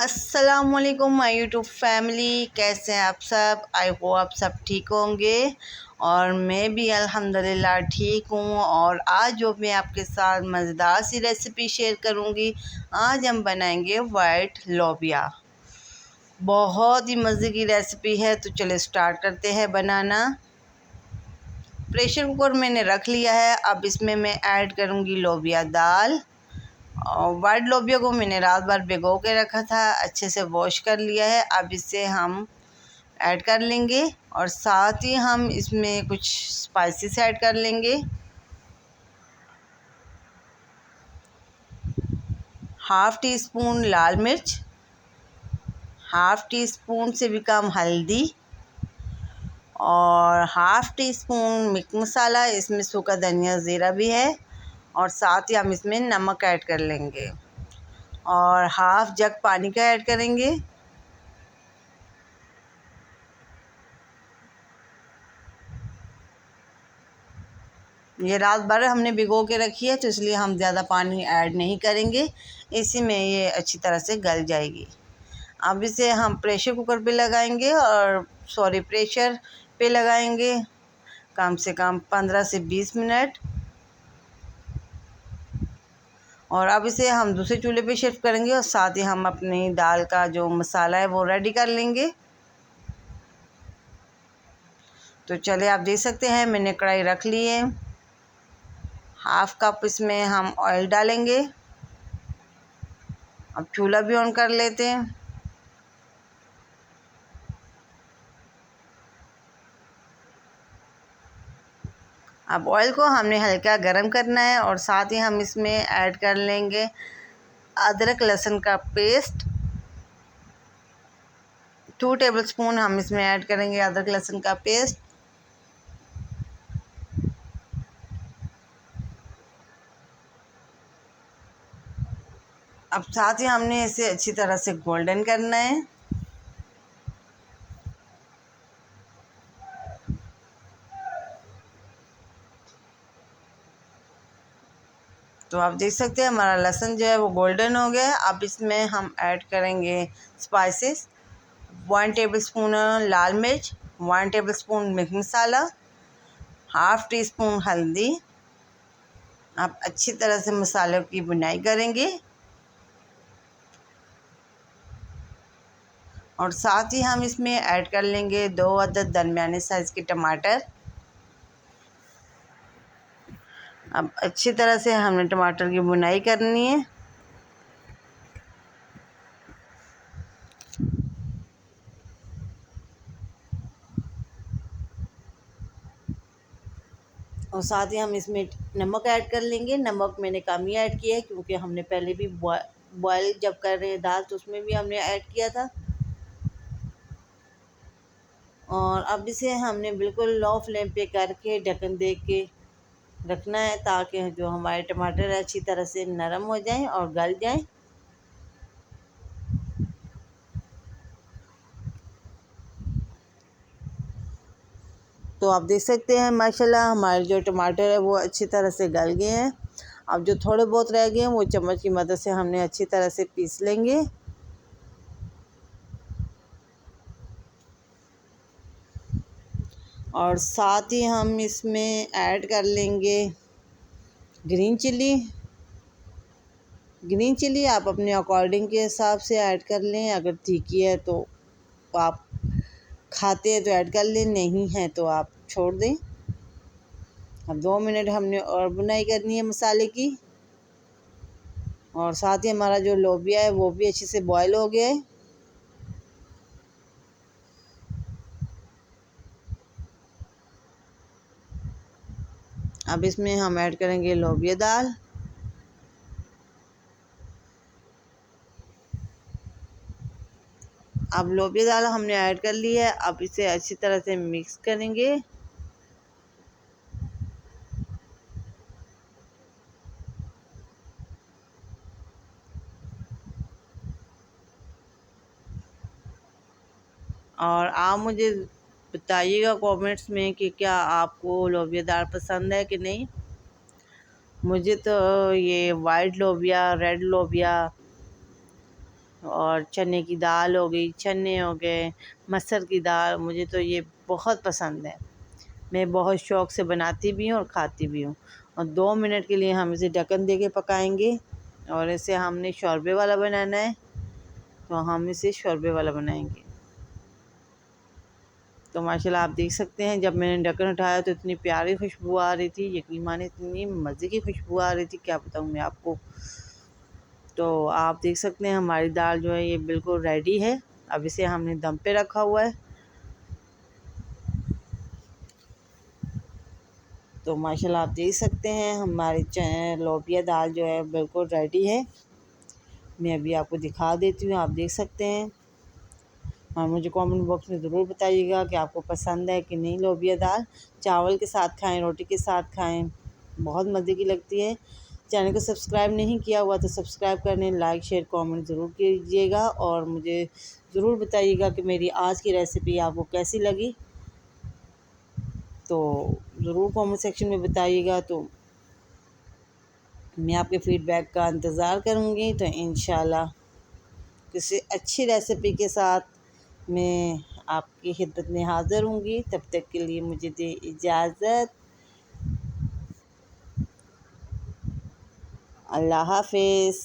अस्सलामुअलैकुम my YouTube family, कैसे हैं आप सब। आई होप आप सब ठीक होंगे और मैं भी अल्हम्दुलिल्लाह ठीक हूँ। और आज जो मैं आपके साथ मज़ेदार सी रेसिपी शेयर करूँगी, आज हम बनाएंगे वाइट लोबिया। बहुत ही मज़े की रेसिपी है, तो चले स्टार्ट करते हैं बनाना। प्रेशर कुकर मैंने रख लिया है। अब इसमें मैं ऐड करूँगी लोबिया दाल। और वाइट लोबिया को मैंने रात भर भिगो के रखा था, अच्छे से वॉश कर लिया है। अब इसे हम ऐड कर लेंगे और साथ ही हम इसमें कुछ स्पाइसेस ऐड कर लेंगे। हाफ़ टी स्पून लाल मिर्च, हाफ़ टी स्पून से भी कम हल्दी और हाफ़ टी स्पून मिर्च मसाला, इसमें सूखा धनिया ज़ीरा भी है। और साथ ही हम इसमें नमक ऐड कर लेंगे और हाफ़ जग पानी का ऐड करेंगे। ये रात भर हमने भिगो के रखी है, तो इसलिए हम ज़्यादा पानी ऐड नहीं करेंगे, इसी में ये अच्छी तरह से गल जाएगी। अब इसे हम प्रेशर कुकर पे लगाएंगे और प्रेशर पे लगाएंगे कम से कम 15 से 20 मिनट। और अब इसे हम दूसरे चूल्हे पे शिफ्ट करेंगे और साथ ही हम अपनी दाल का जो मसाला है वो रेडी कर लेंगे। तो चले, आप देख सकते हैं मैंने कढ़ाई रख ली है। हाफ़ कप इसमें हम ऑयल डालेंगे। अब चूल्हा भी ऑन कर लेते हैं। अब ऑयल को हमने हल्का गरम करना है और साथ ही हम इसमें ऐड कर लेंगे अदरक लहसुन का पेस्ट। 2 टेबलस्पून हम इसमें ऐड करेंगे अदरक लहसुन का पेस्ट। अब साथ ही हमने इसे अच्छी तरह से गोल्डन करना है। तो आप देख सकते हैं हमारा लहसुन जो है वो गोल्डन हो गया है। अब इसमें हम ऐड करेंगे स्पाइसेस। 1 टेबलस्पून लाल मिर्च, 1 टेबलस्पून मिर्च मसाला, हाफ़ टी स्पून हल्दी। आप अच्छी तरह से मसालों की भुनाई करेंगे और साथ ही हम इसमें ऐड कर लेंगे 2 अदद दरमियाने साइज़ के टमाटर। अब अच्छी तरह से हमने टमाटर की भुनाई करनी है। और साथ ही हम इसमें नमक ऐड कर लेंगे। नमक मैंने कम ही ऐड किया है, क्योंकि हमने पहले भी बॉयल जब कर रहे हैं दाल, तो उसमें भी हमने ऐड किया था। और अब इसे हमने बिल्कुल लो फ्लेम पे करके ढक्कन दे के रखना है, ताकि जो हमारे टमाटर अच्छी तरह से नरम हो जाएं और गल जाएं। तो आप देख सकते हैं माशाल्लाह हमारे जो टमाटर है वो अच्छी तरह से गल गए हैं। अब जो थोड़े बहुत रह गए हैं वो चम्मच की मदद से हमने अच्छी तरह से पीस लेंगे। और साथ ही हम इसमें ऐड कर लेंगे ग्रीन चिली। ग्रीन चिली आप अपने अकॉर्डिंग के हिसाब से ऐड कर लें। अगर तीखी है तो आप खाते हैं तो ऐड कर लें, नहीं है तो आप छोड़ दें। अब 2 मिनट हमने और बुनाई करनी है मसाले की। और साथ ही हमारा जो लोबिया है वो भी अच्छे से बॉयल हो गया है। अब इसमें हम ऐड करेंगे लोबिया दाल। अब लोबिया दाल हमने ऐड कर ली है। अब इसे अच्छी तरह से मिक्स करेंगे। और आप मुझे बताइएगा कमेंट्स में कि क्या आपको लोबिया दाल पसंद है कि नहीं। मुझे तो ये वाइट लोबिया, रेड लोबिया और चने की दाल हो गई, चने हो गए, मसर की दाल, मुझे तो ये बहुत पसंद है। मैं बहुत शौक़ से बनाती भी हूँ और खाती भी हूँ। और 2 मिनट के लिए हम इसे ढक्कन दे के पकाएंगे। और इसे हमने शोरबे वाला बनाना है, तो हम इसे शोरबे वाला बनाएंगे। तो माशाल्लाह आप देख सकते हैं, जब मैंने ढक्कन उठाया तो इतनी प्यारी खुशबू आ रही थी, यकीन माने इतनी मज़े की खुशबू आ रही थी, क्या बताऊँ मैं आपको। तो आप देख सकते हैं हमारी दाल जो है ये बिल्कुल रेडी है। अब इसे हमने दम पे रखा हुआ है। तो माशाल्लाह आप देख सकते हैं हमारी लोबिया दाल जो है बिल्कुल रेडी है। मैं अभी आपको दिखा देती हूँ, आप देख सकते हैं। और मुझे कमेंट बॉक्स में ज़रूर बताइएगा कि आपको पसंद है कि नहीं लोबिया दाल। चावल के साथ खाएं, रोटी के साथ खाएं, बहुत मज़े की लगती है। चैनल को सब्सक्राइब नहीं किया हुआ तो सब्सक्राइब करने, लाइक शेयर कमेंट ज़रूर कीजिएगा। और मुझे ज़रूर बताइएगा कि मेरी आज की रेसिपी आपको कैसी लगी। तो ज़रूर कमेंट सेक्शन में बताइएगा। तो मैं आपके फ़ीडबैक का इंतज़ार करूँगी। तो इंशाल्लाह किसी अच्छी रेसिपी के साथ मैं आपकी खिदमत में हाज़िर होंगी। तब तक के लिए मुझे दे इजाज़त। अल्लाह हाफ़िज़।